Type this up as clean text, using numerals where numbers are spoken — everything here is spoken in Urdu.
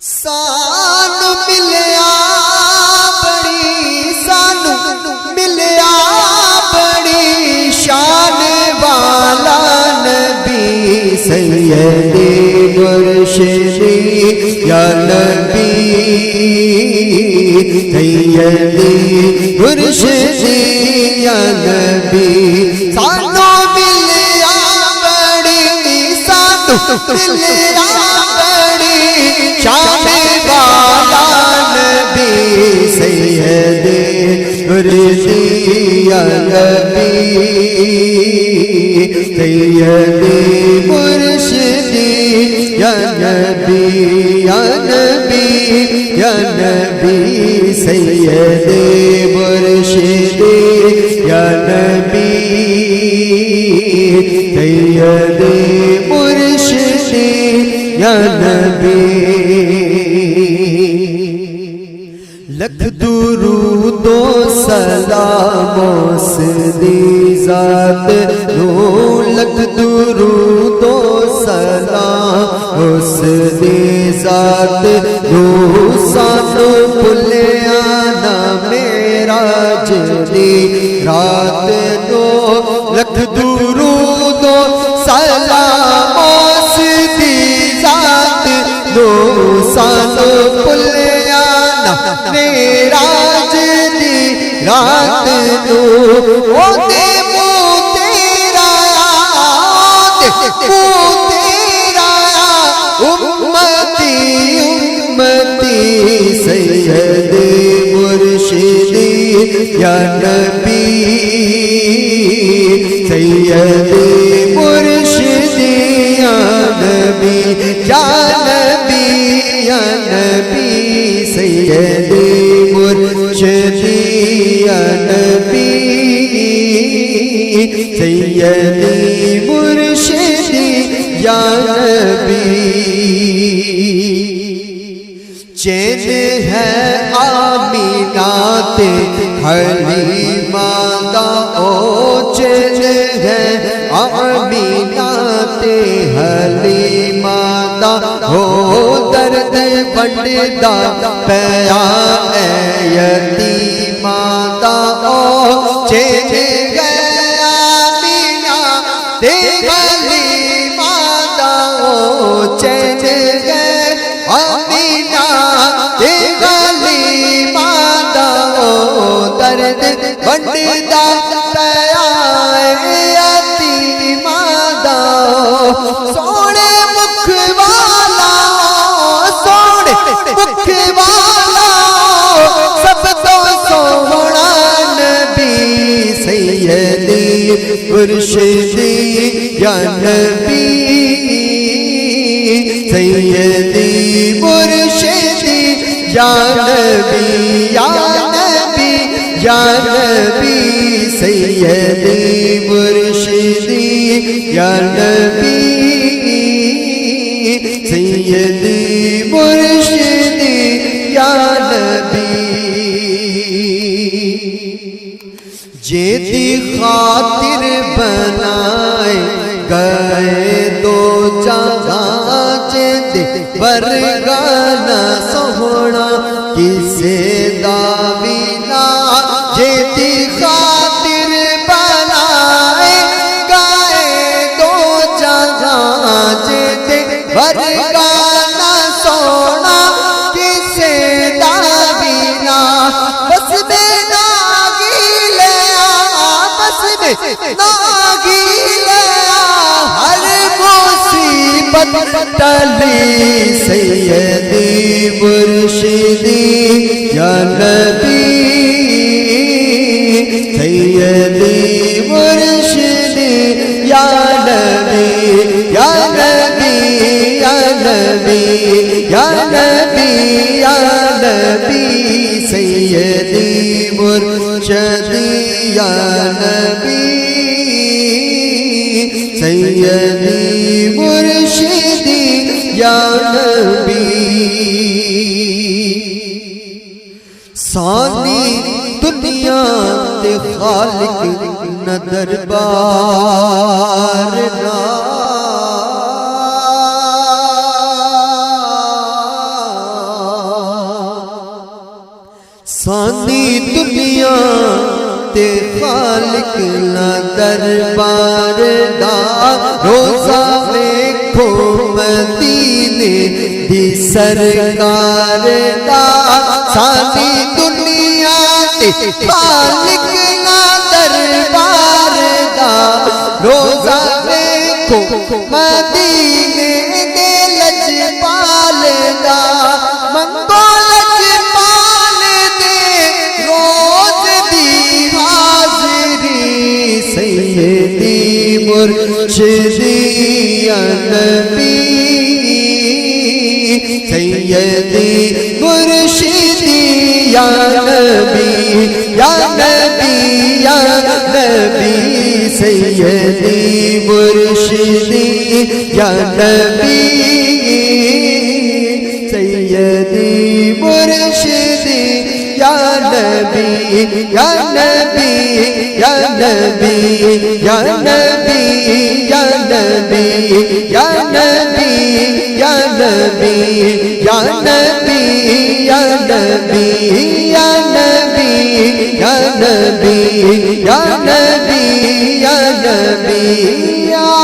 سانو ملیا بڑی سانو ملیا بڑی شان والا نبی سیدی مرشدی یا نبی سیدی مرشدی یا نبی سانو ملیا بڑی سانو ملیا شان والا نبی سیدی مرشدی یا نبی سیدی مرشدی یا نبی یا نبی یا نبی سیدی مرشدی یا نبی سیدی مرشدی یا نبی لکھ درود و سلام اس دی ذات نو لکھ درود و سلام اس دی ذات نو سانو بھلیا نہ معراج دی رات نو لکھ درود و سلام اس دی ذات نو سانو بھلیا معراج دی رات نو او دے منہ تیرا منہ تیرا امتی امتی سیدی مرشدی یا نبی سیدی مرشدی یا نبی یا نبی یا نبی سیدی مرشدی یا نبی سیدی مرشدی یا نبی چین ہے آمینہ تے حلیمہ دا او چین ہے آمینہ تے حلیمہ دا او درد بنڈا پیا اے یتیمہ دا او چین گیا آمینہ تے حلیمہ دا او چین گیا آمینہ تے حلیمہ دا او درد بنڈا پیا اے یتیمہ دا سونے مکھ والا سونے مکھ والا سب تو سونا نبی سیدی مرشدی یا نبی سیدی مرشدی یا نبی یا نبی یا نبی سیدی مرشدی یا نبی سیدی مرشدی یا نبی جیتی خاطر بنائے گئے دو جہاں جیتے برگانا سونا کسے داوینا جیتی خاطر بنائے گئے دو جہاں جیتے برگانا سونا کسے داوینا بس میں ناگی لیا بس میں ناگی لیا ہر مصیبت ٹلی سیدی مرشدی یا نبی سیدی مرشدی یا نبی یا نبی یا نبی یا نبی یا نبی سیدی مرشدی یا نبی سیدی مرشدی یا نبی سانی دنیا تے خالق نہ دربار نہ ساری دنیا تے خالق نا دربار دا روزہ ویکھو مدینے دی سرکار دا ساری دنیا تے خالق نا دربار دا روزہ ویکھو مدینے دے لجپال دا منگو لجپال دے روز دی حاضری سیدی مرشدی یا نبی سیدی مرشدی یا نبی یا نبی یا نبی سیدی مرشدی یا نبی سیدی مرشدی یا نبی یا نبی یا نبی یا نبی یا نبی یا نبی یا نبی یا نبی یا نبی یا نبی یا نبی یا نبی یا نبی یا